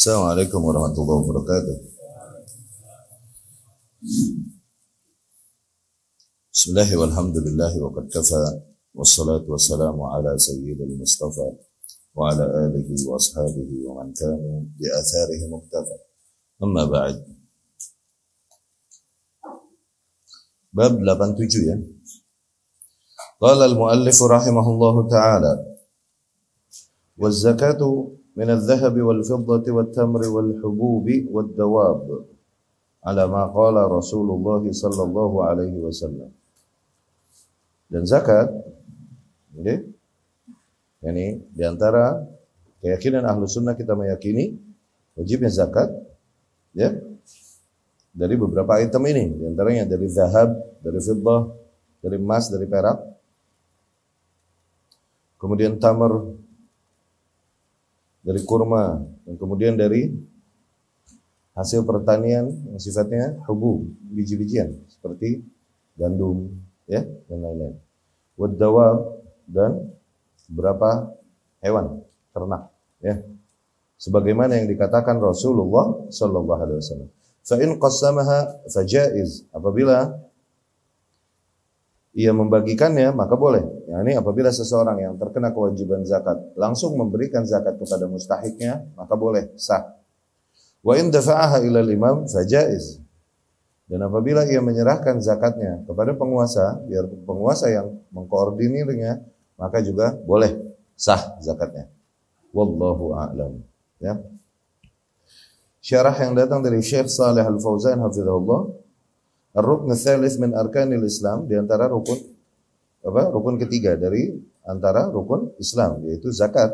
Assalamualaikum warahmatullahi wabarakatuh. Bismillahi walhamdulillahi wa qad kafa wassalatu wassalamu ala sayyidil mustafa wa ala alihi wa ashabihi wa man kanu bi atharihi muqtafa. Amma ba'd. Bab 87 ya. Qala al-muallif rahimahullahu ta'ala waz zakatu min al-dhahabi wal-fiddati wat-tamri wal-hububi wad-dawab ala ma qala Rasulullah sallallahu alaihi wasallam. Dan zakat ini di antara keyakinan ahlu sunnah, kita meyakini wajibnya zakat ya dari beberapa item ini, di antaranya dari zahab, dari fiddah, dari emas, dari perak, kemudian tamar, dari kurma, dan kemudian dari hasil pertanian yang sifatnya hubub, biji-bijian seperti gandum ya dan lain-lain. Wad-dawab, dan beberapa hewan ternak ya. Sebagaimana yang dikatakan Rasulullah sallallahu alaihi wasallam. Fa in qassamaha fajaiz, apabila ia membagikannya maka boleh. Yani apabila seseorang yang terkena kewajiban zakat langsung memberikan zakat kepada mustahiknya maka boleh, sah. Wa in dafa'aha ila al-imam fajaiz. Dan apabila ia menyerahkan zakatnya kepada penguasa, biar penguasa yang mengkoordinirnya, maka juga boleh, sah zakatnya. Wallahu a'lam. Ya. Syarah yang datang dari Syekh Shalih Al-Fauzan hafizahullah, ar-rukn ats-tsalits min arkanil Islam, di antara rukun ketiga dari antara rukun Islam, yaitu zakat.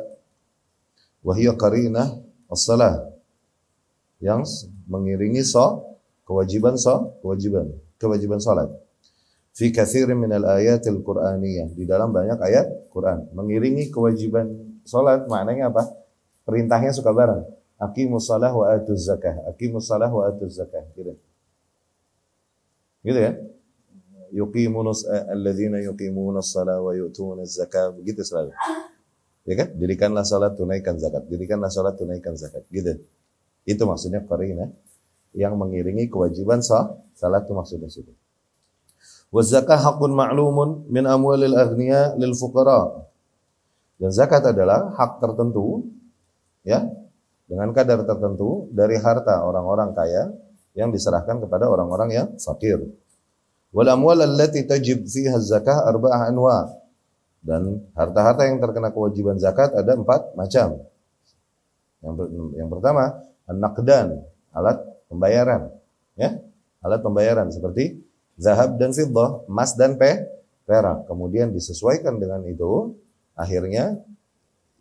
Wa hiya qarinah as-shalah, yang mengiringi kewajiban salat. Fi katsirin minal ayatil qur'aniyah, di dalam banyak ayat Quran. Mengiringi kewajiban salat maknanya apa? Perintahnya suka bareng. Aqimus shalah wa atuz zakah. Aqimus shalah wa atuz zakah. Gitu ya? Alladzina yuqimunas shalah wa yu'tunaz zakah. Begitu selalu. Ya kan? Dirikanlah salat, tunaikan zakat. Dirikanlah salat, tunaikan zakat. Gitu. Itu maksudnya qarinah yang mengiringi kewajiban salat, itu maksudnya situ. Wa zakah haqqun ma'lumun min amwalil aghniya lil fuqara. Dan zakat adalah hak tertentu ya, dengan kadar tertentu dari harta orang-orang kaya yang diserahkan kepada orang-orang yang fakir. Wal amwal allati tajib fiha zakah arba'ah anwa. Dan harta-harta yang terkena kewajiban zakat ada 4 macam. Yang pertama, an-naqdan, alat pembayaran ya, alat pembayaran seperti zahab dan fiddah, emas dan perak. Kemudian disesuaikan dengan itu, akhirnya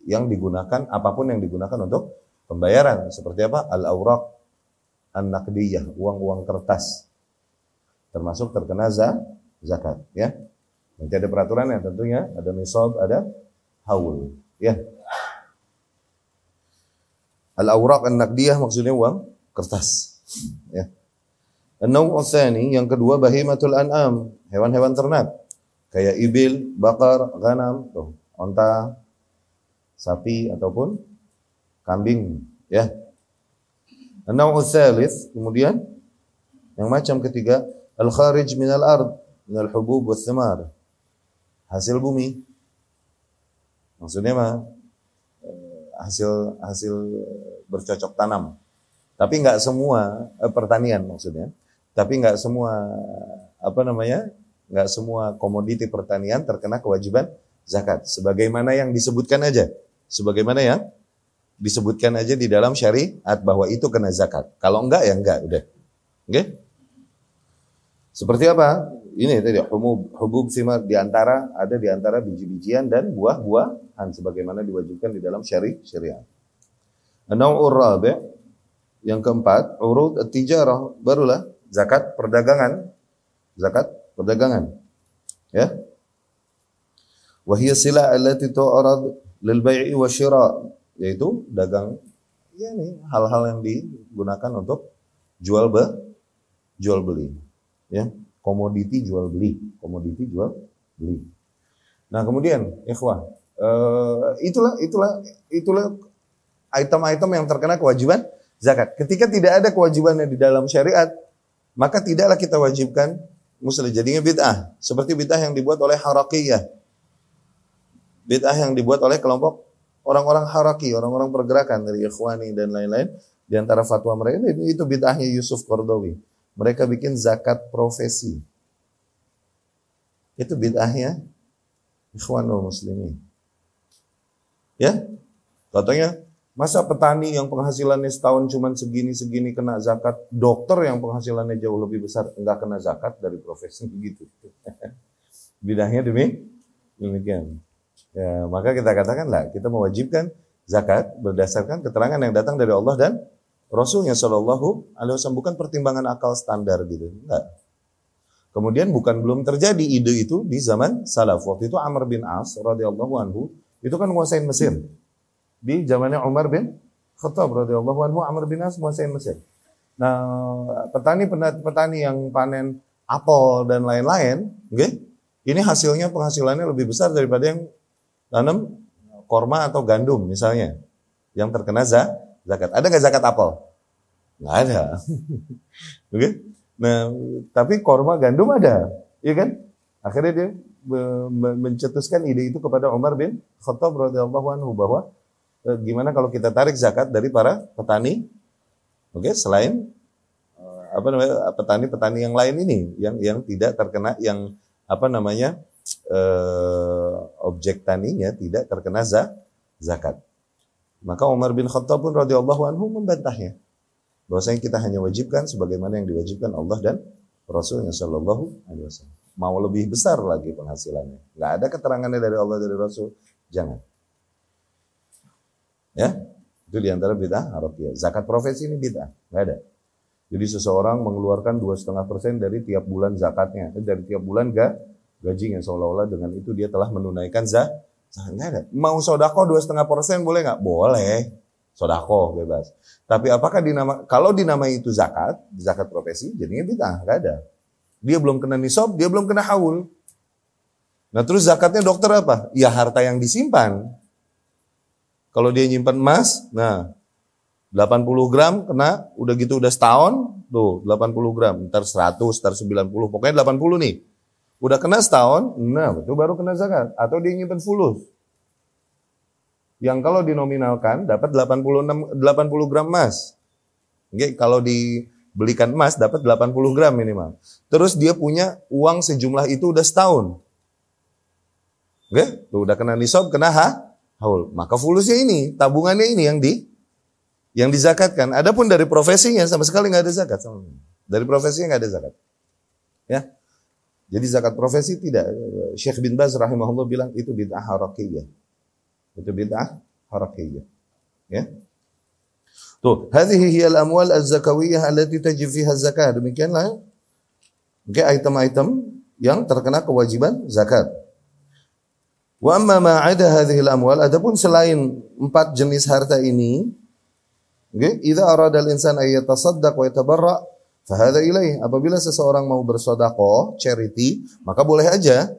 yang digunakan, apapun yang digunakan untuk pembayaran, seperti apa? Al-awraq an-naqdiyah, uang-uang kertas, termasuk terkena zakat ya. Nanti ada peraturannya tentunya, ada nisab, ada haul ya. Al-awraq an-naqdiyah maksudnya uang kertas ya. An-naw' tsani, yang kedua, bahimatul an'am, hewan-hewan ternak kayak ibil, bakar, ghanam, onta, sapi ataupun kambing ya. An-naw' tsalits, kemudian yang macam ketiga, al-kharij minal ard minal hubub wath thimar, hasil bumi. Maksudnya hasil bercocok tanam. Tapi enggak semua pertanian maksudnya. Tapi enggak semua enggak semua komoditi pertanian terkena kewajiban zakat. Sebagaimana yang disebutkan aja. Sebagaimana yang disebutkan aja di dalam syariat bahwa itu kena zakat. Kalau enggak ya enggak, udah. Oke? Seperti apa? Ini tadi hubub thimar, di antara biji-bijian dan buah-buahan sebagaimana diwajibkan di dalam syariat. An-naw'ur rabi', yang keempat, urud at-tijarah, barulah zakat perdagangan. Zakat perdagangan. Ya. Wa hiya sila' allati tu'rad lil bai'i wa syira', yaitu dagang ya nih, hal-hal yang digunakan untuk jual beli. Ya, komoditi jual beli. Nah, kemudian ikhwah, itulah item-item yang terkena kewajiban zakat. Ketika tidak ada kewajibannya di dalam syariat, maka tidaklah kita wajibkan muslim. Jadinya bid'ah. Seperti bid'ah yang dibuat oleh Harakiyah. Bid'ah yang dibuat oleh kelompok orang-orang Haraki, orang-orang pergerakan dari Ikhwani dan lain-lain. Di antara fatwa mereka itu bid'ahnya Yusuf Qaradawi. Mereka bikin zakat profesi. Itu bid'ahnya Ikhwanul Muslimin. Ya? Katanya, masa petani yang penghasilannya setahun cuma segini-segini kena zakat, dokter yang penghasilannya jauh lebih besar enggak kena zakat dari profesi begitu. Bid'ahnya demikian. Ya, maka kita katakanlah kita mewajibkan zakat berdasarkan keterangan yang datang dari Allah dan Rasulnya Shallallahu Alaihi Wasallam, bukan pertimbangan akal standar gitu, enggak. Kemudian belum terjadi ide itu di zaman salaf. Waktu itu Amr bin As radhiyallahu anhu itu kan menguasai Mesir. Di zamannya Umar bin Khattab radhiyallahu anhu, Amr bin As menguasai Mesir. Nah, petani yang panen apel dan lain-lain, okay? Ini penghasilannya lebih besar daripada yang tanam korma atau gandum misalnya, yang terkena zakat. Ada nggak zakat apel? Nggak ada. Oke? Nah, tapi korma gandum ada, ya kan? Akhirnya dia mencetuskan ide itu kepada Umar bin Khattab radhiyallahu anhu bahwa gimana kalau kita tarik zakat dari para petani, oke? Selain petani-petani yang lain ini, yang tidak terkena, yang objek taninya tidak terkena zakat. Maka Umar bin Khattab pun radhiyallahu anhu membantahnya. Bahwasanya kita hanya wajibkan sebagaimana yang diwajibkan Allah dan Rasulnya Shallallahu Alaihi Wasallam. Mau lebih besar lagi penghasilannya, nggak ada keterangannya dari Allah dari Rasul, jangan. Ya, itu diantara bid'ah Harakiyah. Zakat profesi ini bid'ah, nggak ada. Jadi seseorang mengeluarkan 2,5% dari tiap bulan zakatnya, dari tiap bulan gajinya, seolah-olah dengan itu dia telah menunaikan zakat. Nggak ada. Mau sodako 2,5% boleh nggak? Boleh. Sodako bebas. Tapi apakah kalau dinamai itu zakat profesi, jadinya bid'ah, nggak ada. Dia belum kena nisab, dia belum kena haul. Nah terus zakatnya dokter apa? Ya harta yang disimpan. Kalau dia nyimpan emas, nah 80 gram kena, udah setahun, tuh 80 gram, ntar 100, ntar 90, pokoknya 80 nih. Udah kena setahun, nah itu baru kena zakat. Atau dia nyimpan fulus. Yang kalau dinominalkan dapat 80 gram emas. Oke, kalau dibelikan emas dapat 80 gram minimal. Terus dia punya uang sejumlah itu udah setahun. Oke, tuh udah kena nisab, kena haul. Maka fulusnya ini, tabungannya ini yang dizakatkan. Adapun dari profesinya sama sekali nggak ada zakat. Dari profesinya nggak ada zakat. Ya. Jadi zakat profesi tidak. Syekh bin Baz rahimahullah bilang itu bid'ah harakiyah. Itu bid'ah harakiyah. Ya. Tuh, hadhihi hiya al-amwal az-zakawiyah allati tajib fiha zakah. Demikianlah item-item yang terkena kewajiban zakat. Wa amma ma 'ada hadhihi al-amwal, adapun selain 4 jenis harta ini, idza arada al-insan ay yatasaddaq wa yatabarra' fa hadha ilaih. Apabila seseorang mau bersedekah, charity, maka boleh aja.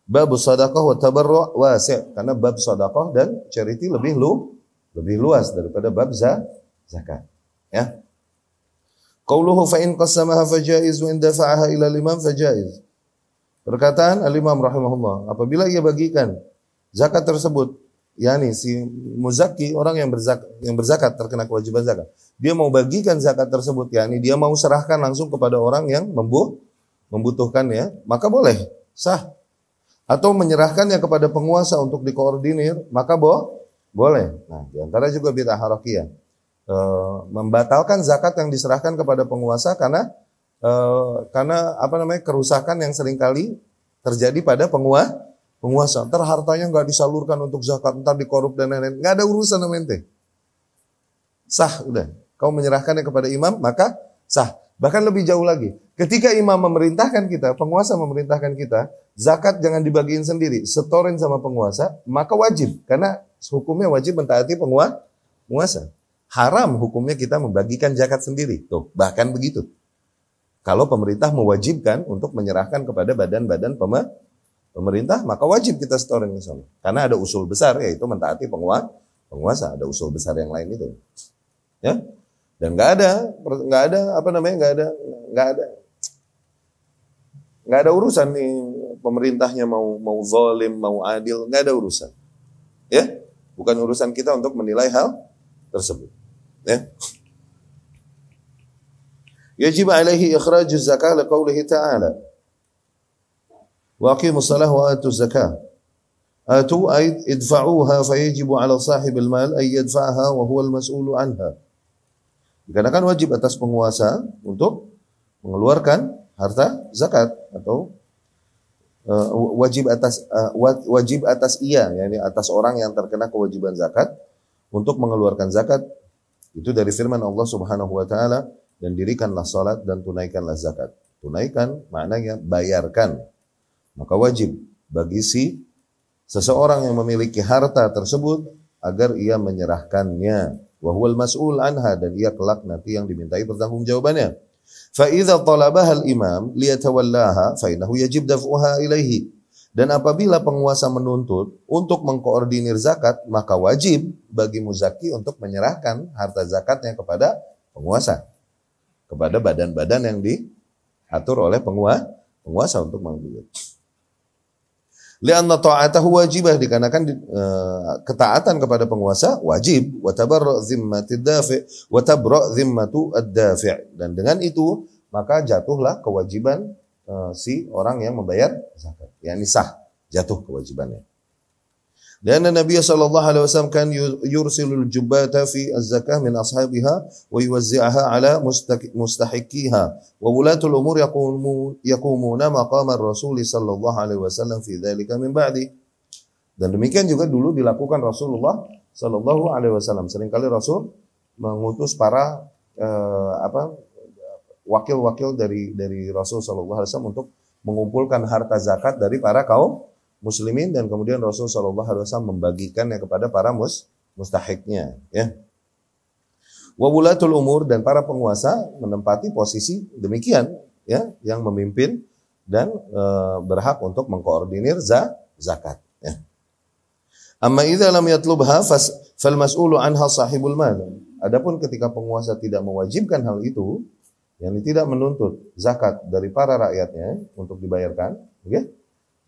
Bab sedekah wa tabarru' wasi', karena bab sedekah dan charity lebih luas daripada bab zakat. Ya. Qauluhu fa in qassamaha fajaiz wa in dafa'aha ila al-imam fajaiz. Perkataan al-Imam rahimahullah, apabila ia bagikan zakat tersebut, yakni si muzakki, orang yang berzakat terkena kewajiban zakat, dia mau bagikan zakat tersebut, yakni dia mau serahkan langsung kepada orang yang membutuhkan, ya, maka boleh, sah. Atau menyerahkannya kepada penguasa untuk dikoordinir, maka boleh. Nah, diantara juga bid'ah harakiyah, membatalkan zakat yang diserahkan kepada penguasa karena kerusakan yang seringkali terjadi pada penguasa. Ntar hartanya nggak disalurkan untuk zakat, ntar dikorup dan lain-lain. Nggak ada urusan sama ente. Sah, udah. Kau menyerahkannya kepada imam, maka sah. Bahkan lebih jauh lagi. Ketika imam memerintahkan kita, penguasa memerintahkan kita, zakat jangan dibagiin sendiri, setorin sama penguasa, maka wajib. Karena hukumnya wajib mentaati penguasa. Haram hukumnya kita membagikan zakat sendiri. Tuh, bahkan begitu. Kalau pemerintah mewajibkan untuk menyerahkan kepada badan-badan pemerintah, maka wajib kita setorin misalnya. Karena ada usul besar, yaitu mentaati penguasa. Ada usul besar yang lain itu. Ya. Dan nggak ada apa namanya, nggak ada urusan nih pemerintahnya mau zalim, mau adil, nggak ada urusan. Ya, bukan urusan kita untuk menilai hal tersebut. Ya. Yajib alaihi ikhrajuz zakah liqaulihi ta'ala. Wa aqimus salah wa atuz zakah. Atu ay idfa'uha fayajibu 'ala sahibil mal ay yadfa'aha wa huwa al-mas'ulu 'anha. Dikarenakan wajib atas penguasa untuk mengeluarkan harta zakat atau wajib atas ia, yakni atas orang yang terkena kewajiban zakat untuk mengeluarkan zakat. Itu dari firman Allah Subhanahu wa taala, dan dirikanlah salat dan tunaikanlah zakat. Tunaikan maknanya bayarkan. Maka wajib bagi seseorang yang memiliki harta tersebut agar ia menyerahkannya. Wa huwal mas'ul anha, dan ia kelak nanti yang dimintai pertanggungjawabannya. Fa idza talabaha al-imam liyatawallaha fa innahu yajib daf'uha ilaihi. Dan apabila penguasa menuntut untuk mengkoordinir zakat, maka wajib bagi muzaki untuk menyerahkan harta zakatnya kepada penguasa, kepada badan-badan yang diatur oleh penguasa untuk mengambil. Lianna ta'atahu wajibah, dikarenakan ketaatan kepada penguasa wajib. Wa tabarra' zimmatid dafi' wa tabra' zimmatu ad-dafi'. Dan dengan itu maka jatuhlah kewajiban si orang yang membayar zakat, yakni sah, jatuh kewajibannya. Dan Nabi sallallahu alaihi wasallam kan yursilul jubbata fi az-zakah min ashabiha wa yuwazzi'aha ala mustahiqiha wa wulatul umur yaqumuna maqama ar-rasul sallallahu alaihi wasallam fi dzalika min ba'di. Dan demikian juga dulu dilakukan Rasulullah sallallahu alaihi wasallam. Seringkali Rasul mengutus para wakil-wakil dari Rasul sallallahu alaihi wasallam untuk mengumpulkan harta zakat dari para kaum muslimin, dan kemudian Rasul sallallahu alaihi wasallam membagikannya kepada para mustahiknya, ya. Wa wulatul umur, dan para penguasa menempati posisi demikian, ya, yang memimpin dan berhak untuk mengkoordinir zakat, ya. Amma idza lam yatlubha fal mas'ulu anha sahibul mal. Adapun ketika penguasa tidak mewajibkan hal itu, yang tidak menuntut zakat dari para rakyatnya untuk dibayarkan, okay,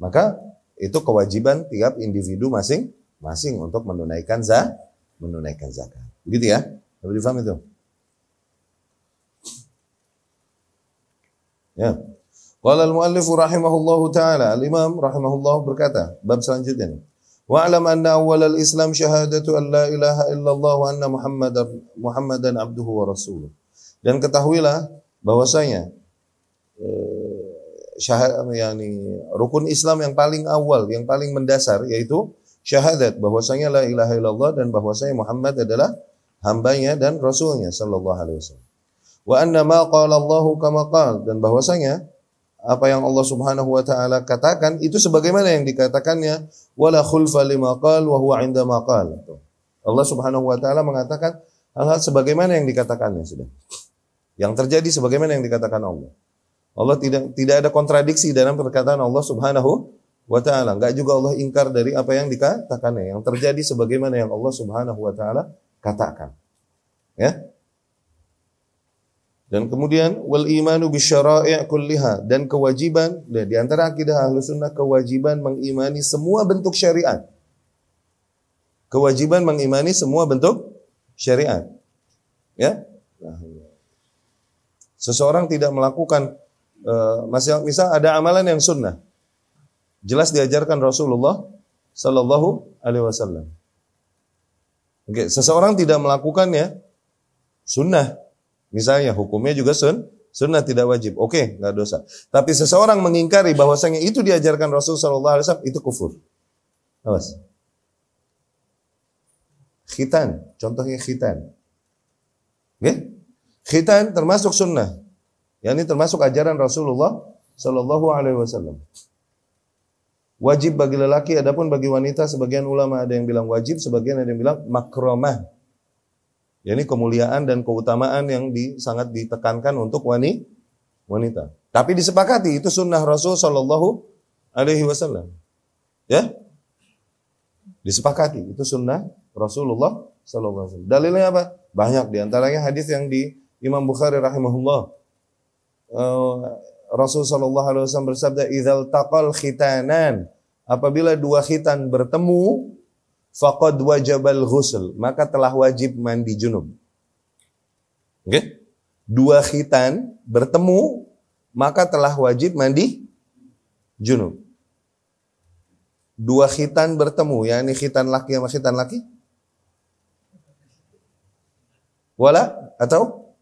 maka itu kewajiban tiap individu masing-masing untuk menunaikan zakat. Begitu ya? Dapat difaham itu? Ya. Qala al-muallif rahimahullahu taala, al-imam rahimahullah berkata, bab selanjutnya nih. Wa'lam anna awwal al-islam syahadatu an la ilaha illallah wa anna Muhammadan abduhu wa rasuluh. Dan ketahuilah bahwasanya rukun Islam yang paling awal, yang paling mendasar, yaitu syahadat bahwasanya la ilaha illallah dan bahwasanya Muhammad adalah hambanya dan rasulnya sallallahu alaihi wasallam. Wa anna ma qala Allahu kama qala, dan bahwasanya apa yang Allah Subhanahu wa taala katakan itu sebagaimana yang dikatakannya, wala khulfa lima qala wa huwa 'inda ma qala. Allah Subhanahu wa taala mengatakan hal-hal sebagaimana yang dikatakannya sudah. Yang terjadi sebagaimana yang dikatakan Allah. Allah tidak ada kontradiksi dalam perkataan Allah Subhanahu wa taala. Enggak juga Allah ingkar dari apa yang dikatakannya. Yang terjadi sebagaimana yang Allah Subhanahu wa taala katakan. Ya. Dan kemudian wal imanu bisyara'i' kulliha, dan kewajiban, dan di antara akidah Ahlus Sunnah kewajiban mengimani semua bentuk syariat. Kewajiban mengimani semua bentuk syariat. Ya. Seseorang tidak melakukan misal ada amalan yang sunnah, jelas diajarkan Rasulullah sallallahu alaihi wasallam. Oke, seseorang tidak melakukannya sunnah, misalnya hukumnya juga sunnah, tidak wajib. Oke, enggak dosa. Tapi seseorang mengingkari bahwasanya itu diajarkan Rasul sallallahu alaihi wasallam, itu kufur. Awas. Khitan, contohnya khitan. Oke? Khitan termasuk sunnah. Ini termasuk ajaran Rasulullah sallallahu alaihi wasallam. Wajib bagi lelaki, adapun bagi wanita sebagian ulama ada yang bilang wajib, sebagian ada yang bilang makramah. Ini kemuliaan dan keutamaan yang sangat ditekankan untuk wanita. Tapi disepakati itu sunnah Rasul sallallahu alaihi wasallam. Ya? Disepakati itu sunnah Rasulullah sallallahu alaihi wasallam. Dalilnya apa? Banyak, diantaranya hadis yang di Imam Bukhari rahimahullah. Rasul sallallahu alaihi wasallam bersabda, "Idzal taqal khitanan." Apabila dua khitan bertemu, faqad wajabal ghusl, maka telah wajib mandi junub. Oke? Dua khitan bertemu, maka telah wajib mandi junub. Dua khitan bertemu, yakni khitan laki sama khitan laki? Wala atau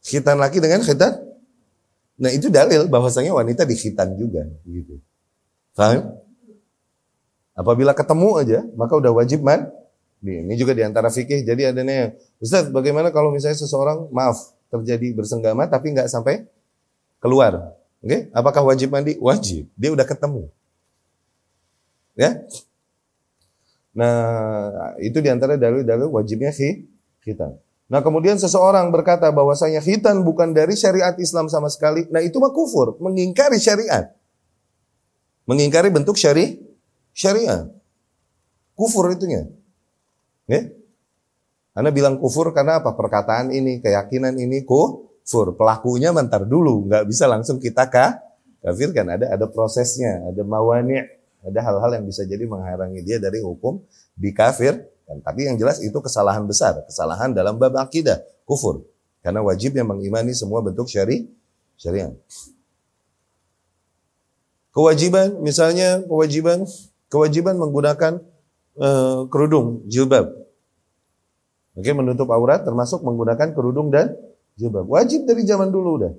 khitan laki dengan khitan? Nah, itu dalil bahwasanya wanita dikhitan juga, gitu. Paham? Apabila ketemu aja, maka udah wajib mandi. Ini juga diantara fikih. Jadi adanya, Ustaz, bagaimana kalau misalnya seseorang, maaf, terjadi bersenggama tapi nggak sampai keluar? Oke? Apakah wajib mandi? Wajib. Dia udah ketemu. Ya? Nah, itu diantara dalil-dalil wajibnya khitan. Nah, kemudian seseorang berkata bahwasanya khitan bukan dari syariat Islam sama sekali. Nah, itu mah kufur, mengingkari syariat. Mengingkari bentuk syariat. Kufur itunya. Ya? Anda bilang kufur karena apa? Perkataan ini, keyakinan ini kufur. Pelakunya mentar dulu, nggak bisa langsung kita kafirkan. Ada prosesnya, ada mawani', ada hal-hal yang bisa jadi menghalangi dia dari hukum dikafir. Tapi yang jelas itu kesalahan besar, kesalahan dalam bab akidah, kufur. Karena wajibnya mengimani semua bentuk syariat. Kewajiban, misalnya kewajiban menggunakan kerudung, jilbab. Oke, menutup aurat termasuk menggunakan kerudung dan jilbab. Wajib dari zaman dulu udah.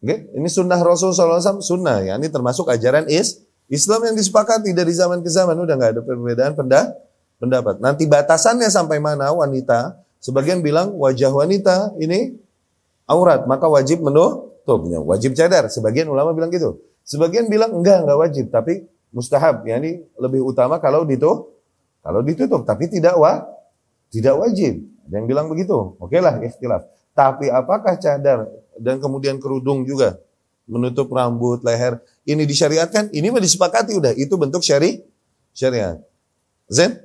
Oke, ini sunnah Rasul SAW, sunnah ya, ini termasuk ajaran Islam yang disepakati dari zaman ke zaman, udah nggak ada perbedaan pendapat. Nanti batasannya sampai mana wanita? Sebagian bilang wajah wanita ini aurat, maka wajib menutupnya, wajib cadar. Sebagian ulama bilang gitu. Sebagian bilang enggak wajib, tapi mustahab. Yani lebih utama kalau ditutup, tapi tidak wajib. Ada yang bilang begitu. Oke lah, ikhtilaf. Tapi apakah cadar dan kemudian kerudung juga menutup rambut, leher, ini disyariatkan? Ini mah disepakati udah. Itu bentuk syariat. Zen?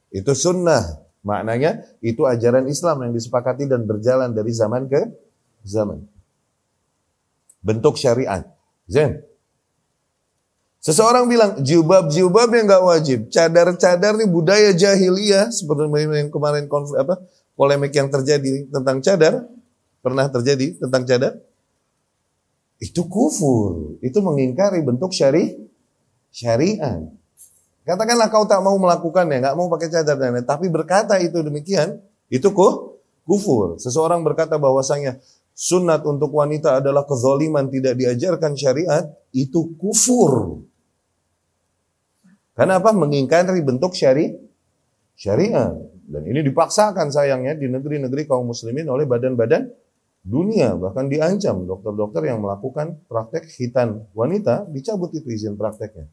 Itu sunnah. Maknanya itu ajaran Islam yang disepakati dan berjalan dari zaman ke zaman. Bentuk syariat. Zen. Seseorang bilang jilbab yang nggak wajib, cadar nih budaya jahiliyah seperti yang kemarin polemik yang terjadi tentang cadar, pernah terjadi tentang cadar. Itu kufur, itu mengingkari bentuk syariat. Katakanlah kau tak mau melakukannya, nggak mau pakai cadar dan lain, tapi berkata itu demikian, itu kufur. Seseorang berkata bahwasanya sunat untuk wanita adalah kezaliman, tidak diajarkan syariat, itu kufur. Karena apa? Mengingkari bentuk syariat. Dan ini dipaksakan sayangnya di negeri-negeri kaum muslimin oleh badan-badan dunia. Bahkan diancam dokter-dokter yang melakukan praktek khitan wanita, dicabut itu izin prakteknya.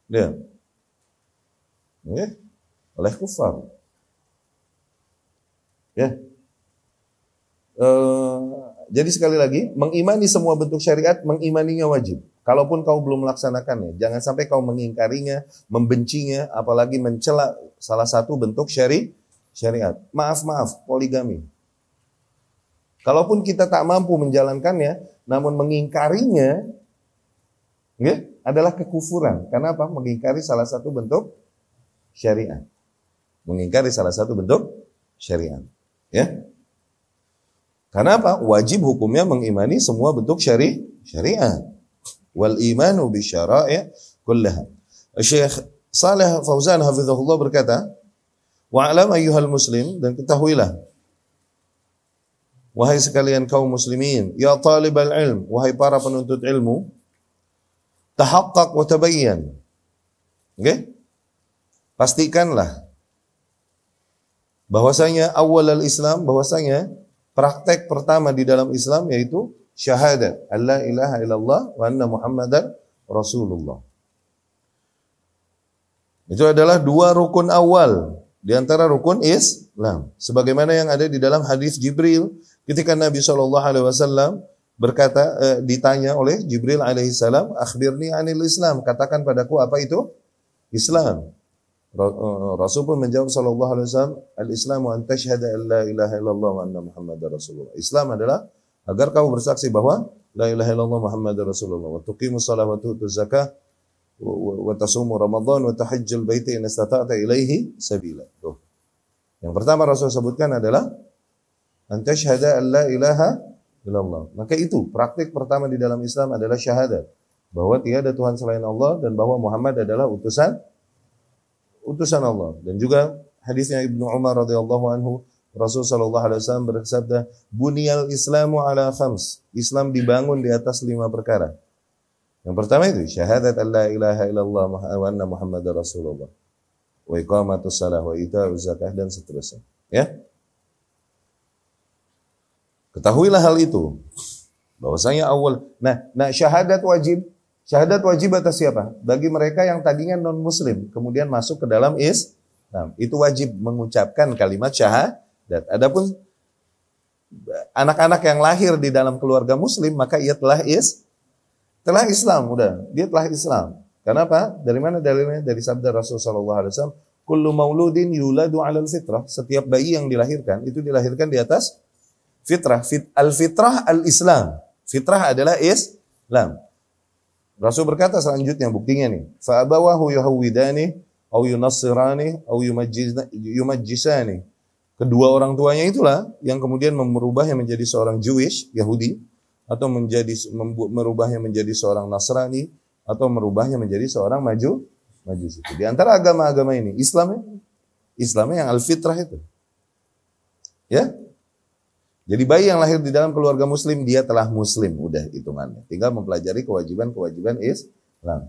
Ya. Oleh kufar. Ya. Jadi sekali lagi, mengimani semua bentuk syariat, mengimaninya wajib. Kalaupun kau belum melaksanakannya, jangan sampai kau mengingkarinya, membencinya, apalagi mencela salah satu bentuk syariat. Maaf, poligami. Kalaupun kita tak mampu menjalankannya, namun mengingkarinya, ya, adalah kekufuran. Karena apa? Mengingkari salah satu bentuk syariat. Mengingkari salah satu bentuk syariat. Ya. Karena apa? Wajib hukumnya mengimani semua bentuk syariat. Wal imanu bi syara'i kullaha. Syekh Saleh Fauzan hafizahullah berkata, "Wa'lam ayyuhal muslim," dan ketahuilah wahai sekalian kaum muslimin, ya talibal ilm, wahai para penuntut ilmu, tahaqqaq wa tabayyan. Oke? Pastikanlah bahwasanya awal al-Islam, bahwasanya praktek pertama di dalam Islam yaitu syahadat alla ilaha illallah wa anna Muhammadar Rasulullah. Itu adalah dua rukun awal di antara rukun Islam. Sebagaimana yang ada di dalam hadis Jibril ketika Nabi SAW berkata, ditanya oleh Jibril alaihissalam, akhbirni anil Islam, katakan padaku apa itu Islam. Rasul pun menjawab sallallahu alaihi wasallam, al-Islamu an tashhada an la ilaha illallah wa anna Muhammadar Rasulullah. Islam adalah agar kamu bersaksi bahwa la ilaha illallah Muhammadar Rasulullah wa tuqimus shalah wa tu'tuz zakah wa tasumu Ramadan wa tahajjul baiti in istata'ta ilaihi sabila. Tuh. Yang pertama Rasul sebutkan adalah an tashhada an la ilaha illallah. Maka itu praktik pertama di dalam Islam adalah syahadat bahwa tiada Tuhan selain Allah dan bahwa Muhammad adalah utusan Allah. Dan juga hadisnya Ibnu Umar radhiyallahu anhu, Rasul sallallahu alaihi wasallam bersabda, "Buniyal Islamu ala khams." Islam dibangun di atas 5 perkara. Yang pertama itu syahadat alla ilaha illallah wa anna Muhammadar Rasulullah. Wa iqamatus shalah wa ita'uz zakah dan seterusnya. Ya. Ketahuilah hal itu. Bahwasanya awal. Nah syahadat wajib. Syahadat wajib atas siapa? Bagi mereka yang tadinya non-muslim, kemudian masuk ke dalam Islam. Itu wajib mengucapkan kalimat syahadat. Adapun anak-anak yang lahir di dalam keluarga muslim, maka ia telah Islam, dia telah Islam. Kenapa? Dari mana dalilnya? Dari sabda Rasul sallallahu alaihi wasallam, "Kullu mauludin yuladu 'alal fitrah." Setiap bayi yang dilahirkan itu dilahirkan di atas fitrah. Al-fitrah al-Islam. Fitrah adalah Islam. Rasul berkata selanjutnya buktinya nih, fa abawahu yuhawwidani au yunassirani au yumajjisani. Kedua orang tuanya itulah yang kemudian merubahnya menjadi seorang Jewish, Yahudi, atau merubahnya menjadi seorang Nasrani, atau merubahnya menjadi seorang Majusi. Di antara agama-agama ini, Islamnya yang al-fitrah itu. Ya? Jadi bayi yang lahir di dalam keluarga muslim, dia telah muslim, udah hitungannya. Tinggal mempelajari kewajiban Islam.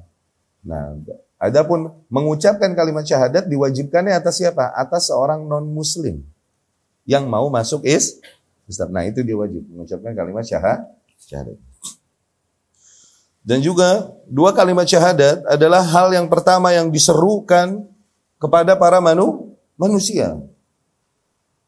Nah, adapun mengucapkan kalimat syahadat diwajibkannya atas siapa? Atas seorang non-muslim yang mau masuk Islam. Nah, itu dia wajib mengucapkan kalimat syahadat. Dan juga 2 kalimat syahadat adalah hal yang pertama yang diserukan kepada para manusia.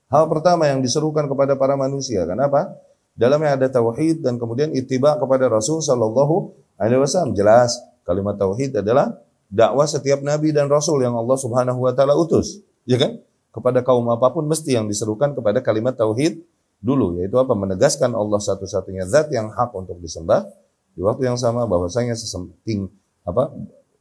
Hal pertama yang diserukan kepada para manusia. Kenapa? Dalamnya ada tauhid dan kemudian ittiba kepada Rasul sallallahu alaihi wasallam. Jelas, kalimat tauhid adalah dakwah setiap nabi dan rasul yang Allah Subhanahu wa taala utus. Ya kan? Kepada kaum apapun mesti yang diserukan kepada kalimat tauhid dulu, yaitu apa? Menegaskan Allah satu-satunya zat yang hak untuk disembah. Di waktu yang sama bahwasanya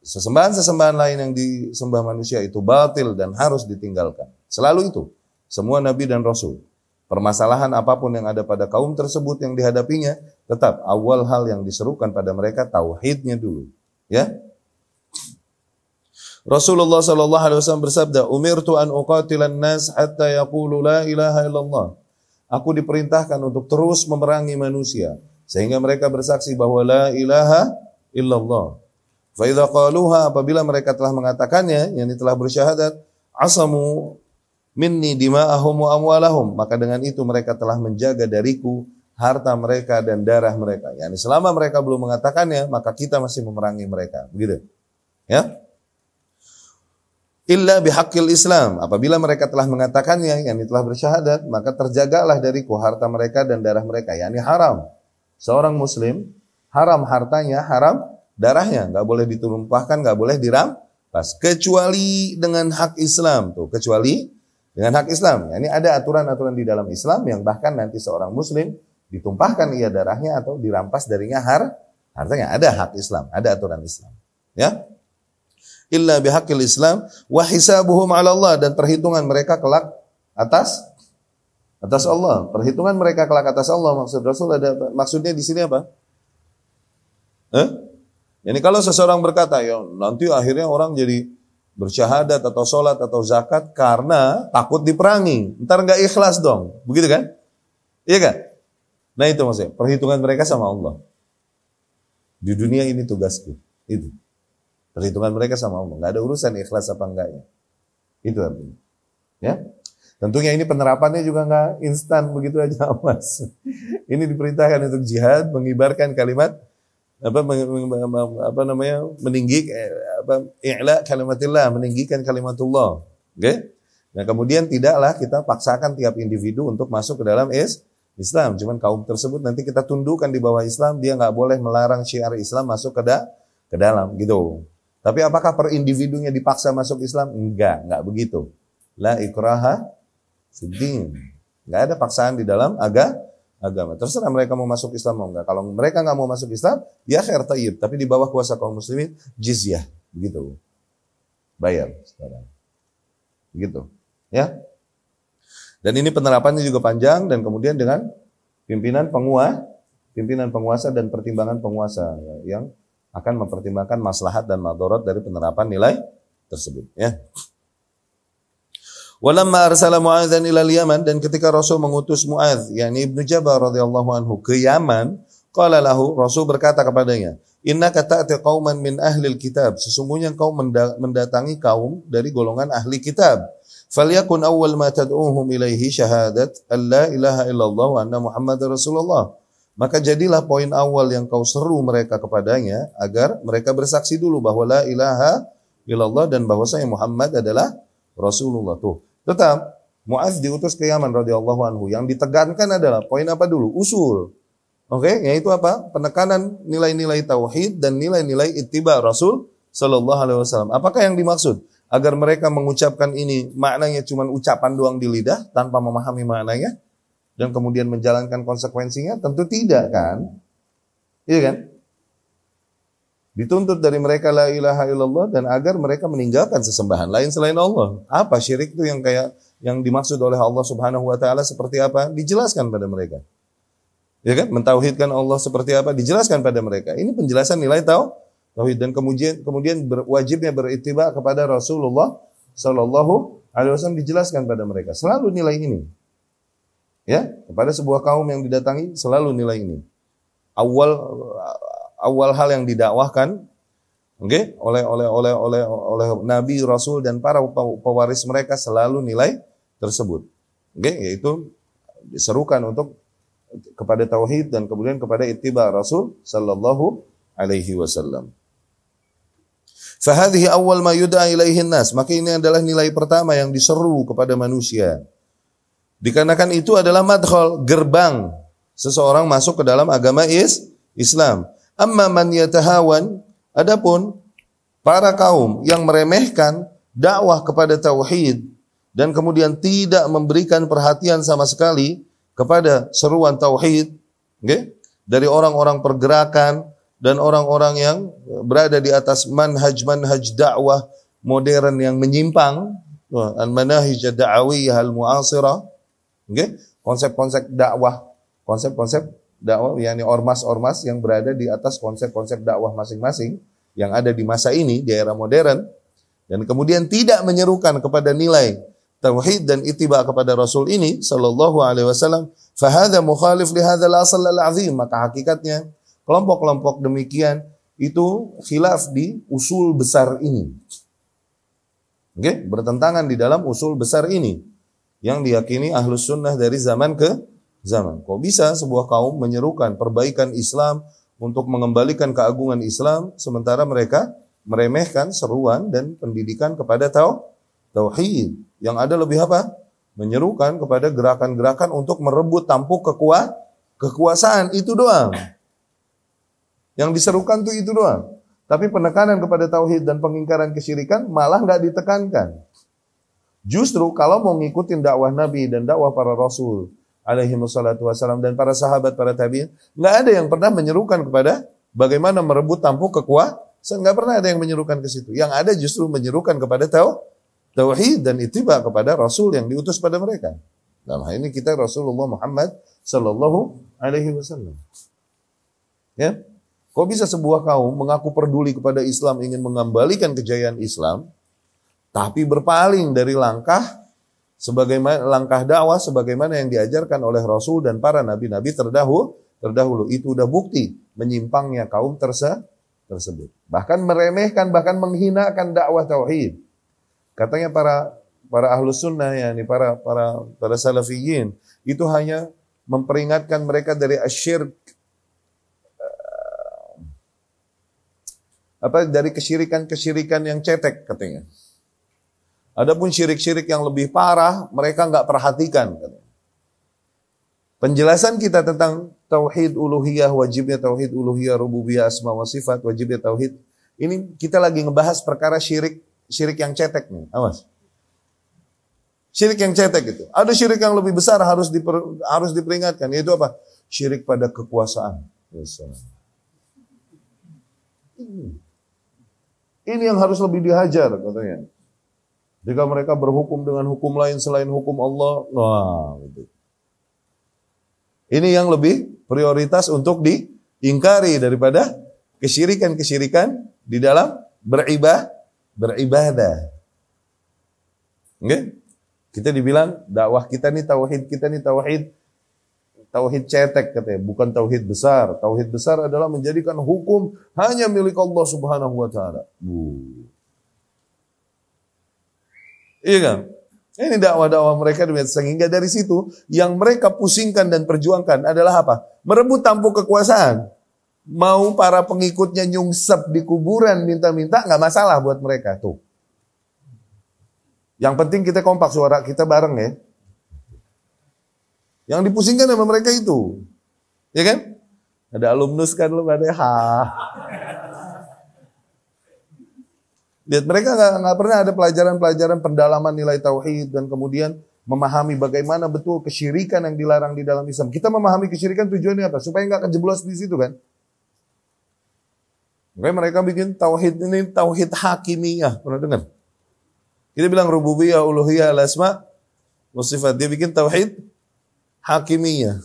sesembahan-sesembahan lain yang disembah manusia itu batil dan harus ditinggalkan. Selalu itu. Semua nabi dan rasul. Permasalahan apapun yang ada pada kaum tersebut yang dihadapinya, tetap awal hal yang diserukan pada mereka tauhidnya dulu. Ya. Rasulullah sallallahu alaihi wasallam bersabda, "Umirtu an uqatilan nas hatta yaqulu la ilaha illallah." Aku diperintahkan untuk terus memerangi manusia sehingga mereka bersaksi bahwa la ilaha illallah. Fa idza qaluha, apabila mereka telah mengatakannya, yakni telah bersyahadat, asamu minni dima'ahum wa amwalahum, maka dengan itu mereka telah menjaga dariku harta mereka dan darah mereka. Yani selama mereka belum mengatakannya, maka kita masih memerangi mereka. Begitu. Ya? Illa bihaqqil Islam. Apabila mereka telah mengatakannya, yani telah bersyahadat, maka terjagalah dariku harta mereka dan darah mereka. Yani haram. Seorang muslim, haram hartanya, haram darahnya. Enggak boleh ditumpahkan, enggak boleh dirampas. Kecuali dengan hak Islam. Tuh, kecuali dengan hak Islam. Ini ada aturan-aturan di dalam Islam yang bahkan nanti seorang muslim ditumpahkan ia darahnya atau dirampas darinya hartanya. Ada hak Islam, ada aturan Islam. Ya. Illa bihaqqil Islam wa hisabuhum 'ala Allah, dan perhitungan mereka kelak atas Allah. Perhitungan mereka kelak atas Allah, maksud Rasul maksudnya di sini apa? Jadi kalau seseorang berkata, ya nanti akhirnya orang jadi bersyahadat atau sholat atau zakat karena takut diperangi. Ntar nggak ikhlas dong. Begitu kan? Iya kan? Nah itu maksudnya. Perhitungan mereka sama Allah. Di dunia ini tugasku. Itu. Perhitungan mereka sama Allah. Nggak ada urusan ikhlas apa enggaknya. Itu artinya. Ya. Tentunya ini penerapannya juga nggak instan begitu aja, Mas. Ini diperintahkan untuk jihad, mengibarkan kalimat i'la kalimatillah, meninggikan kalimatullah. Oke? Nah, kemudian tidaklah kita paksakan tiap individu untuk masuk ke dalam Islam. Cuman kaum tersebut nanti kita tundukkan di bawah Islam, dia nggak boleh melarang syiar Islam masuk ke dalam gitu. Tapi apakah per individunya dipaksa masuk Islam? Enggak begitu. La ikraha fiddin. Enggak ada paksaan di dalam agama. Terserah mereka mau masuk Islam mau enggak. Kalau mereka enggak mau masuk Islam, ya khair tayyib. Tapi di bawah kuasa kaum muslimin, jizyah. Begitu. Bayar sekarang. Begitu. Ya. Dan ini penerapannya juga panjang dan kemudian dengan pimpinan penguasa dan pertimbangan penguasa yang akan mempertimbangkan maslahat dan madarat dari penerapan nilai tersebut, ya. Walamma arsala Mu'adzan ila al-Yaman, dan ketika Rasul mengutus Mu'adz yakni Ibnu Jabal radhiyallahu anhu ke Yaman, qala lahu, Rasul berkata kepadanya, innaka ta'ti qauman min ahli al-kitab, sesungguhnya engkau mendatangi kaum dari golongan ahli kitab. Falyakun awwal ma tad'uuhum ilaihi syahadat alla ilaha illallah wa anna Muhammadar Rasulullah. Maka jadilah poin awal yang kau seru mereka kepadanya agar mereka bersaksi dulu bahwa la ilaha illallah dan bahwasanya Muhammad adalah Rasulullah. Tuh, tetap Mu'adz diutus ke Yaman radhiyallahu anhu. Yang ditekankan adalah poin apa dulu? Usul. Oke, yaitu apa? Penekanan nilai-nilai tauhid dan nilai-nilai ittiba Rasul sallallahu alaihi wasallam. Apakah yang dimaksud? Agar mereka mengucapkan ini maknanya cuma ucapan doang di lidah tanpa memahami maknanya? Dan kemudian menjalankan konsekuensinya? Tentu tidak kan? Iya kan? Dituntut dari mereka la ilaha illallah dan agar mereka meninggalkan sesembahan lain selain Allah. Apa syirik itu yang dimaksud oleh Allah Subhanahu wa taala seperti apa? Dijelaskan pada mereka. Ya kan? Mentauhidkan Allah seperti apa? Dijelaskan pada mereka. Ini penjelasan nilai tauhid dan kemudian wajibnya berittiba kepada Rasulullah sallallahu alaihi wasallam dijelaskan pada mereka. Selalu nilai ini. Ya, kepada sebuah kaum yang didatangi selalu nilai ini. Awal hal yang didakwahkan, oleh Nabi, Rasul dan para pewaris mereka selalu nilai tersebut. Yaitu diserukan untuk kepada tauhid dan kemudian kepada ittiba Rasul sallallahu alaihi wasallam. Fahadhihi awwal ma yud'a ilaihi nas, maka ini adalah nilai pertama yang diseru kepada manusia. Dikarenakan itu adalah madkhal, gerbang seseorang masuk ke dalam agama Islam. Amma man yatahawan, adapun para kaum yang meremehkan dakwah kepada tauhid dan kemudian tidak memberikan perhatian sama sekali kepada seruan tauhid, dari orang-orang pergerakan dan orang-orang yang berada di atas manhaj dakwah modern yang menyimpang, al-manahij ad-da'awiyah al-mu'asirah, konsep-konsep dakwah yakni ormas-ormas yang berada di atas konsep-konsep dakwah masing-masing yang ada di masa ini di era modern dan kemudian tidak menyerukan kepada nilai tauhid dan ittiba kepada Rasul ini sallallahu alaihi wasallam, fa hadza mukhalif li hadzal asl al-azim, maka hakikatnya kelompok-kelompok demikian itu khilaf di usul besar ini. Bertentangan di dalam usul besar ini yang diyakini ahlus sunnah dari zaman ke zaman. Kok bisa sebuah kaum menyerukan perbaikan Islam untuk mengembalikan keagungan Islam sementara mereka meremehkan seruan dan pendidikan kepada tauhid yang ada lebih apa? Menyerukan kepada gerakan-gerakan untuk merebut tampuk kekuasaan, itu doang. Yang diserukan tuh itu doang. Tapi penekanan kepada tauhid dan pengingkaran kesyirikan malah nggak ditekankan. Justru kalau mau ngikutin dakwah Nabi dan dakwah para Rasul alaihi wassalatu wassalam dan para sahabat, para tabi'in, nggak ada yang pernah menyerukan kepada bagaimana merebut tampuk kekuasaan. Nggak pernah ada yang menyerukan ke situ. Yang ada justru menyerukan kepada tauhid dan ittiba kepada Rasul yang diutus pada mereka. Dalam hal ini kita Rasulullah Muhammad sallallahu alaihi wasallam. Ya, kok bisa sebuah kaum mengaku peduli kepada Islam, ingin mengembalikan kejayaan Islam, tapi berpaling dari langkah dakwah sebagaimana yang diajarkan oleh Rasul dan para nabi-nabi terdahulu. Itu udah bukti menyimpangnya kaum tersebut. Bahkan meremehkan, bahkan menghinakan dakwah tauhid. Katanya para ahlus sunnah, yakni para salafiyin, itu hanya memperingatkan mereka dari asyirk, dari kesyirikan yang cetek katanya. Adapun syirik-syirik yang lebih parah, mereka nggak perhatikan. Penjelasan kita tentang tauhid uluhiyah, wajibnya tauhid uluhiyah, rububiyah, asma wa sifat, wajibnya tauhid Ini kita lagi ngebahas perkara syirik yang cetek nih. Awas. Syirik yang cetek itu. Ada syirik yang lebih besar harus diperingatkan. Yaitu apa? Syirik pada kekuasaan. Ini yang harus lebih dihajar katanya. Jika mereka berhukum dengan hukum lain selain hukum Allah, nah, gitu. Ini yang lebih prioritas untuk diingkari daripada kesyirikan di dalam beribadah. Okay? Kita dibilang dakwah kita nih tauhid cetek katanya, bukan tauhid besar. Tauhid besar adalah menjadikan hukum hanya milik Allah Subhanahu wa taala. Iya kan? Ini dakwah-dakwah mereka sehingga dari situ yang mereka pusingkan dan perjuangkan adalah apa? Merebut tampuk kekuasaan. Mau para pengikutnya nyungsep di kuburan minta-minta nggak masalah buat mereka tuh. Yang penting kita kompak, suara kita bareng ya. Yang dipusingkan sama mereka itu. Ya kan? Ada alumnus kan lu ada Lihat mereka nggak pernah ada pelajaran pendalaman nilai tauhid dan kemudian memahami bagaimana betul kesyirikan yang dilarang di dalam Islam. Kita memahami kesyirikan tujuannya apa? Supaya nggak kejeblos di situ kan? Makanya mereka bikin tauhid ini tauhid hakimiyah. Pernah dengar? Kita bilang rububiyah, uluhiyah, al-asma, wasifat. Dia bikin tauhid hakimiyah.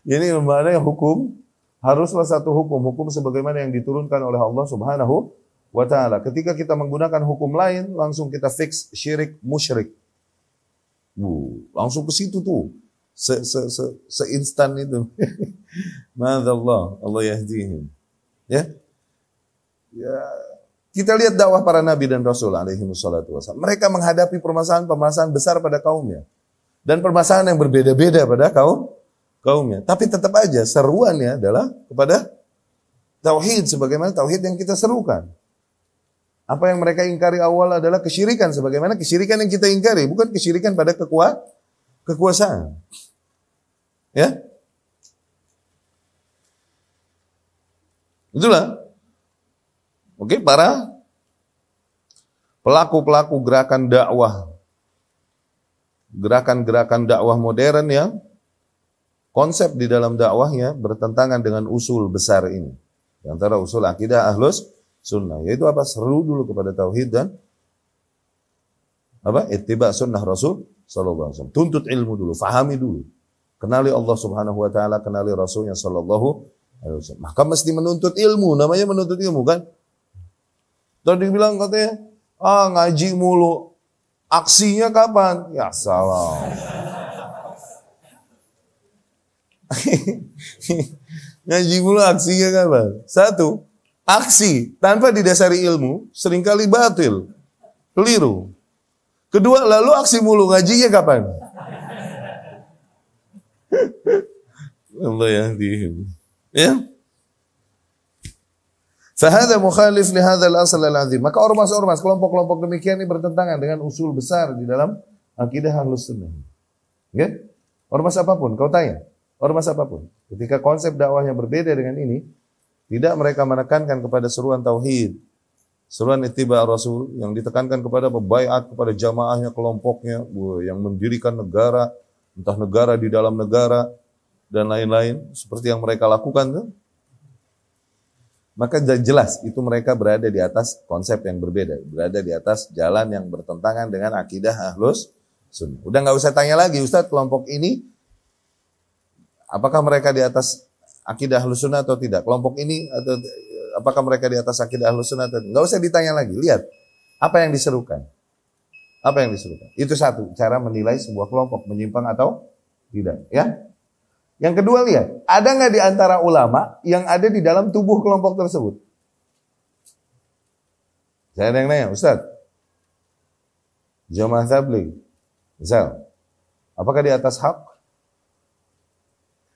Ini maknanya hukum haruslah satu hukum sebagaimana yang diturunkan oleh Allah Subhanahu wa ta'ala. Ketika kita menggunakan hukum lain, langsung kita fix syirik musyrik. Langsung ke situ tuh. Seinstan itu. Madzallah, Allah yahdihim. Ya. Kita lihat dakwah para nabi dan rasul alaihi wassalatu wassalam. Mereka menghadapi permasalahan besar pada kaumnya. Dan permasalahan yang berbeda-beda pada kaumnya. Tapi tetap aja seruannya adalah kepada tauhid sebagaimana tauhid yang kita serukan. Apa yang mereka ingkari awal adalah kesyirikan sebagaimana kesyirikan yang kita ingkari, bukan kesyirikan pada kekuasaan. Ya? Itulah. Oke, para pelaku-pelaku gerakan dakwah modern yang konsep di dalam dakwahnya bertentangan dengan usul besar ini. Di antara usul akidah Ahlus Sunnah, yaitu apa? Seru dulu kepada tauhid dan apa? Ittiba sunnah Rasul sallallahu alaihi wasallam. Tuntut ilmu dulu, fahami dulu. Kenali Allah Subhanahu wa taala, kenali Rasulnya sallallahu alaihi wasallam. Maka mesti menuntut ilmu, namanya menuntut ilmu kan? Tadi bilang katanya, ngaji mulu. Aksinya kapan? Ya salam. Ngaji mulu aksinya kapan? Satu, aksi tanpa didasari ilmu seringkali batil, keliru. Kedua, lalu aksi mulu, ngajinya kapan? Allah yahdihim. Ya. Fahadha mukhalif li hadzal asl al-azim. Maka ormas-ormas, kelompok-kelompok demikian ini bertentangan dengan usul besar di dalam akidah Ahlus Sunnah. Ya? Ormas apapun, kau tanya. Ormas apapun. Ketika konsep dakwahnya berbeda dengan ini, tidak mereka menekankan kepada seruan tauhid, seruan ittiba Rasul yang ditekankan kepada baiat kepada jamaahnya, kelompoknya, yang mendirikan negara, entah negara di dalam negara dan lain-lain seperti yang mereka lakukan tuh. Maka jelas itu mereka berada di atas konsep yang berbeda, berada di atas jalan yang bertentangan dengan akidah Ahlus Sunnah. Udah nggak usah tanya lagi, Ustadz, kelompok ini apakah mereka di atas akidah Ahlus Sunnah atau tidak? Kelompok ini atau apakah mereka di atas akidah Ahlus Sunnah atau tidak? Nggak usah ditanya lagi. Lihat apa yang diserukan. Apa yang diserukan? Itu satu cara menilai sebuah kelompok menyimpang atau tidak. Ya. Yang kedua, lihat, ada nggak di antara ulama yang ada di dalam tubuh kelompok tersebut? Saya ada yang nanya, Ustaz, Jamaah Tabligh, misal, apakah di atas hak?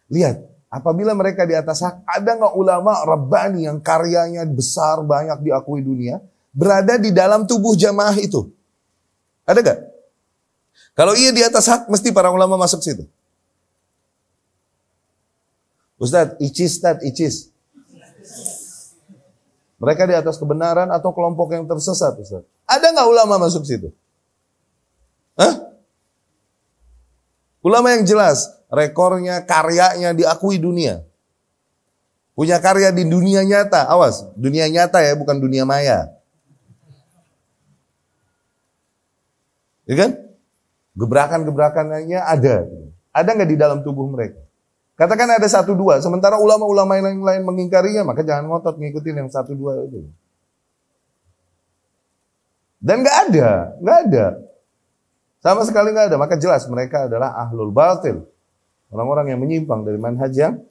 Lihat, apabila mereka di atas hak, ada nggak ulama Rabbani yang karyanya besar, banyak diakui dunia, berada di dalam tubuh jamaah itu? Ada nggak? Kalau iya di atas hak, mesti para ulama masuk situ. Ustaz, icis. Mereka di atas kebenaran atau kelompok yang tersesat, Ustaz? Ada nggak ulama masuk situ? Hah? Ulama yang jelas, rekornya, karyanya diakui dunia. Punya karya di dunia nyata. Awas, dunia nyata ya, bukan dunia maya. Ya kan? Gebrakan-gebrakannya ada. Ada nggak di dalam tubuh mereka? Katakan ada 1-2, sementara ulama-ulama yang lain mengingkarinya, maka jangan ngotot ngikutin yang 1-2 itu. Dan nggak ada. Sama sekali nggak ada, maka jelas mereka adalah ahlul batil. Orang-orang yang menyimpang dari manhaj yang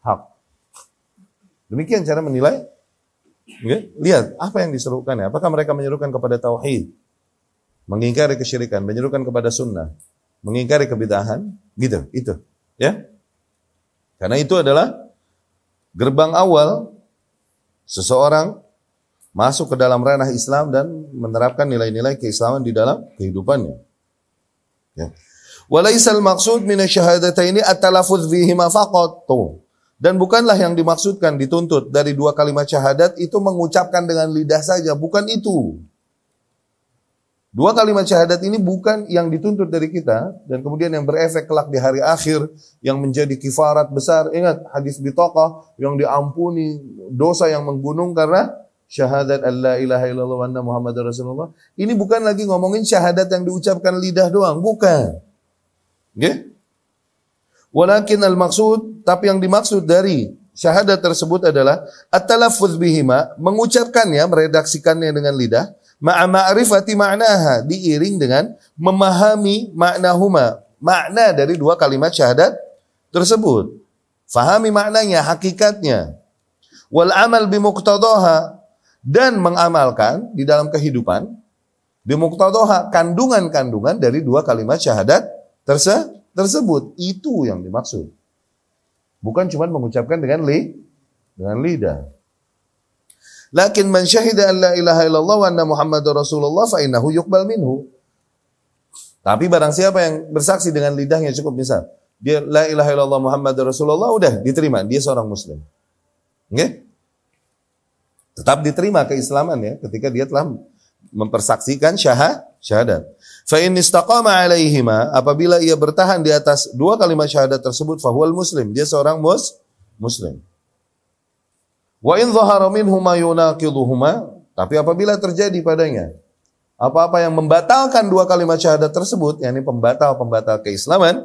hak. Demikian cara menilai. Okay? Lihat, apa yang diserukan ya? Apakah mereka menyerukan kepada tauhid? Mengingkari kesyirikan, menyerukan kepada sunnah, mengingkari kebidahan, gitu, itu. Ya? Karena itu adalah gerbang awal seseorang masuk ke dalam ranah Islam dan menerapkan nilai-nilai keislaman di dalam kehidupannya. Ya. Walaisal maksud minasyahadataini at-talaffuz bihima faqat. Dan bukanlah yang dimaksudkan dituntut dari 2 kalimat syahadat itu mengucapkan dengan lidah saja, bukan itu. 2 kalimat syahadat ini bukan yang dituntut dari kita dan kemudian yang berefek kelak di hari akhir yang menjadi kifarat besar. Ingat hadis bitaqah yang diampuni dosa yang menggunung karena syahadat alla ilaha illallah wa anna muhammadar rasulullah. Ini bukan lagi ngomongin syahadat yang diucapkan lidah doang, bukan. Okay? Walakin al-maksud, tapi yang dimaksud dari syahadat tersebut adalah at-talaffuz bihima, mengucapkannya, meredaksikannya dengan lidah, ma'a ma'rifati ma'naha, diiring dengan memahami maknahuma, makna dari 2 kalimat syahadat tersebut. Fahami maknanya, hakikatnya. Wal amal bimuqtadaha, dan mengamalkan di dalam kehidupan bimuqtadaha, kandungan-kandungan dari 2 kalimat syahadat tersebut. Itu yang dimaksud. Bukan cuma mengucapkan dengan lidah. Lakin man syahida an la ilaha illallah wa anna muhammadar rasulullah fa innahu yuqbal minhu. Tapi barang siapa yang bersaksi dengan lidahnya cukup, misal dia la ilaha illallah muhammadar rasulullah, udah diterima, dia seorang muslim. Oke? Tetap diterima keislaman ya ketika dia telah mempersaksikan syahadat. Fa in istaqama alaihima, apabila ia bertahan di atas 2 kalimat syahadat tersebut, fahuwal muslim, dia seorang muslim. Wa in dhahara minhu ma yunaqiduhuma, tapi apabila terjadi padanya apa-apa yang membatalkan 2 kalimat syahadat tersebut, yakni pembatal keislaman,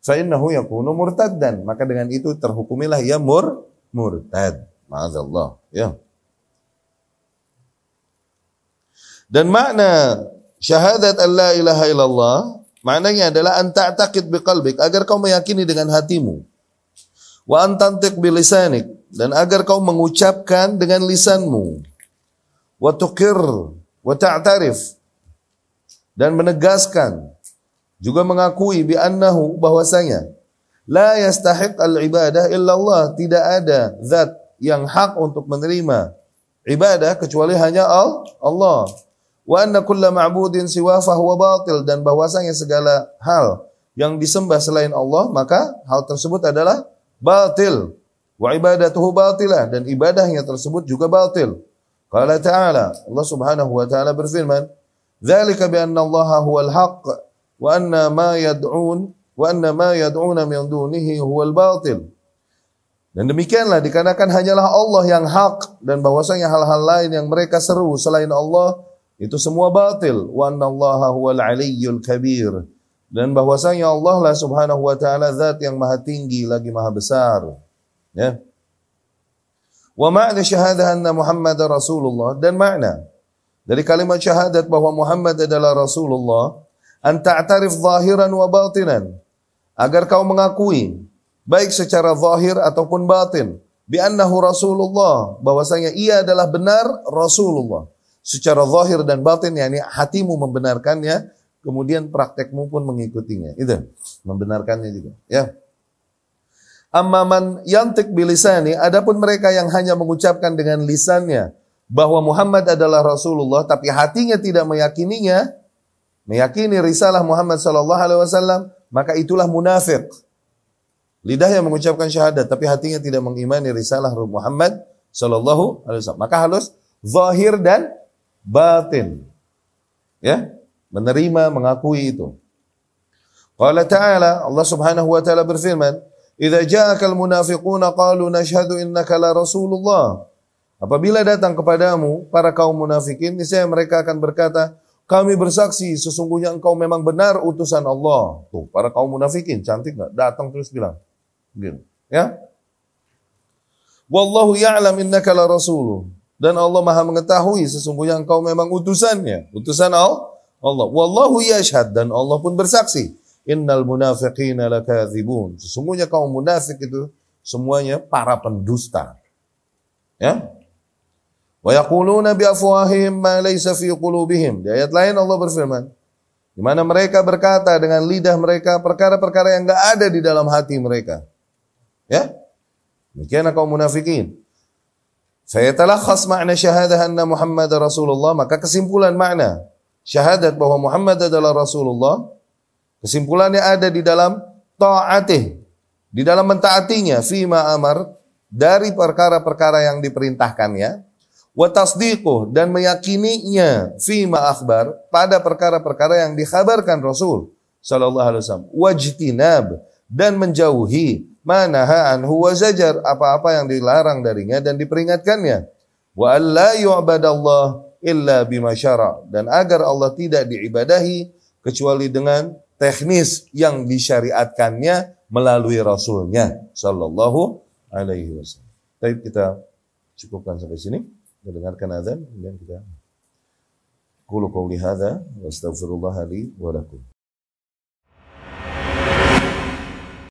fa innahu yakunu murtaddan, maka dengan itu terhukumilah ia murtad. Ma'azallah, ya. Dan makna syahadat alla ilaha illallah, maknanya adalah an ta'taqid biqalbik, agar kau meyakini dengan hatimu. Wa an tantiq bilisanik, dan agar kau mengucapkan dengan lisanmu. Wa tuqir wa ta'tarif, dan menegaskan, juga mengakui bi annahu, bahwasanya la yastahiq al-ibadah illallah, tidak ada zat yang hak untuk menerima ibadah kecuali hanya Allah. Wa anna kulla ma'budin siwa fahuwa batil, dan bahwasanya segala hal yang disembah selain Allah maka hal tersebut adalah batil. Wa ibadatuhu batilah, dan ibadahnya tersebut juga batil. Qala ta'ala, Allah Subhanahu wa ta'ala berfirman, "Dzalika bi anna Allaha huwal haqq wa anna ma yad'una min dunihi huwal batil." Dan demikianlah dikarenakan hanyalah Allah yang hak, dan bahwasanya hal-hal lain yang mereka seru selain Allah itu semua batil. Wa annallaha huwal aliyyul kabir, dan bahwasanya Allah lah Subhanahu wa taala zat yang maha tinggi lagi maha besar. Ya. Wa ma'na syahadah anna Muhammadar Rasulullah, dan makna dari kalimat syahadat bahwa Muhammad adalah Rasulullah, an ta'tarif zahiran wa batinan, agar kau mengakui baik secara zahir ataupun batin, bi annahu Rasulullah, bahwasanya ia adalah benar Rasulullah. Secara zahir dan batin, yakni hatimu membenarkannya, kemudian praktekmu pun mengikutinya. Itu membenarkannya juga, ya. Amma man yantiq bilisani, adapun mereka yang hanya mengucapkan dengan lisannya bahwa Muhammad adalah Rasulullah, tapi hatinya tidak meyakininya, meyakini risalah Muhammad sallallahu alaihi wasallam, maka itulah munafik. Lidahnya mengucapkan syahadat, tapi hatinya tidak mengimani risalah Muhammad sallallahu alaihi wasallam. Maka harus zahir dan batin. Ya, menerima, mengakui itu. Qala ta'ala, Allah Subhanahu wa taala berfirman, "Idza ja'akal munafiquna qalu nashhadu innaka la rasulullah." Apabila datang kepadamu para kaum munafikin, niscaya mereka akan berkata, "Kami bersaksi sesungguhnya engkau memang benar utusan Allah." Tuh, para kaum munafikin, cantik enggak? Datang terus bilang. Gitu. Ya? Wallahu ya'lam innaka la rasuluh. Dan Allah Maha mengetahui sesungguhnya engkau memang utusannya, utusan Allah. Wallahu yashhad, dan Allah pun bersaksi. Innal munafiqina lakadzibun. Sesungguhnya kaum munafik itu semuanya para pendusta. Ya? Wa yaquluna bi afwahihim ma laysa fi qulubihim. Di ayat lain Allah berfirman, di mana mereka berkata dengan lidah mereka perkara-perkara yang enggak ada di dalam hati mereka. Ya? Demikian kaum munafikin. Fayatalakhas makna syahadah anna Muhammad Rasulullah, maka kesimpulan makna syahadat bahwa Muhammad adalah Rasulullah, kesimpulannya ada di dalam ta'atih, di dalam mentaatinya, fima amar, dari perkara-perkara yang diperintahkannya, wa tasdiquh, dan meyakininya, fima akhbar, pada perkara-perkara yang dikhabarkan Rasul sallallahu alaihi wasallam, wajtinab, dan menjauhi manaha anhu wa zajar, apa-apa yang dilarang darinya dan diperingatkannya, wa alla yu'badallah illa bima syara', dan agar Allah tidak diibadahi kecuali dengan teknis yang disyariatkannya melalui Rasulnya sallallahu alaihi wasallam. Baik, kita cukupkan sampai sini. Kita dengarkan azan, kemudian kita qulu qouli hadza wa astaghfirullah li wa lakum.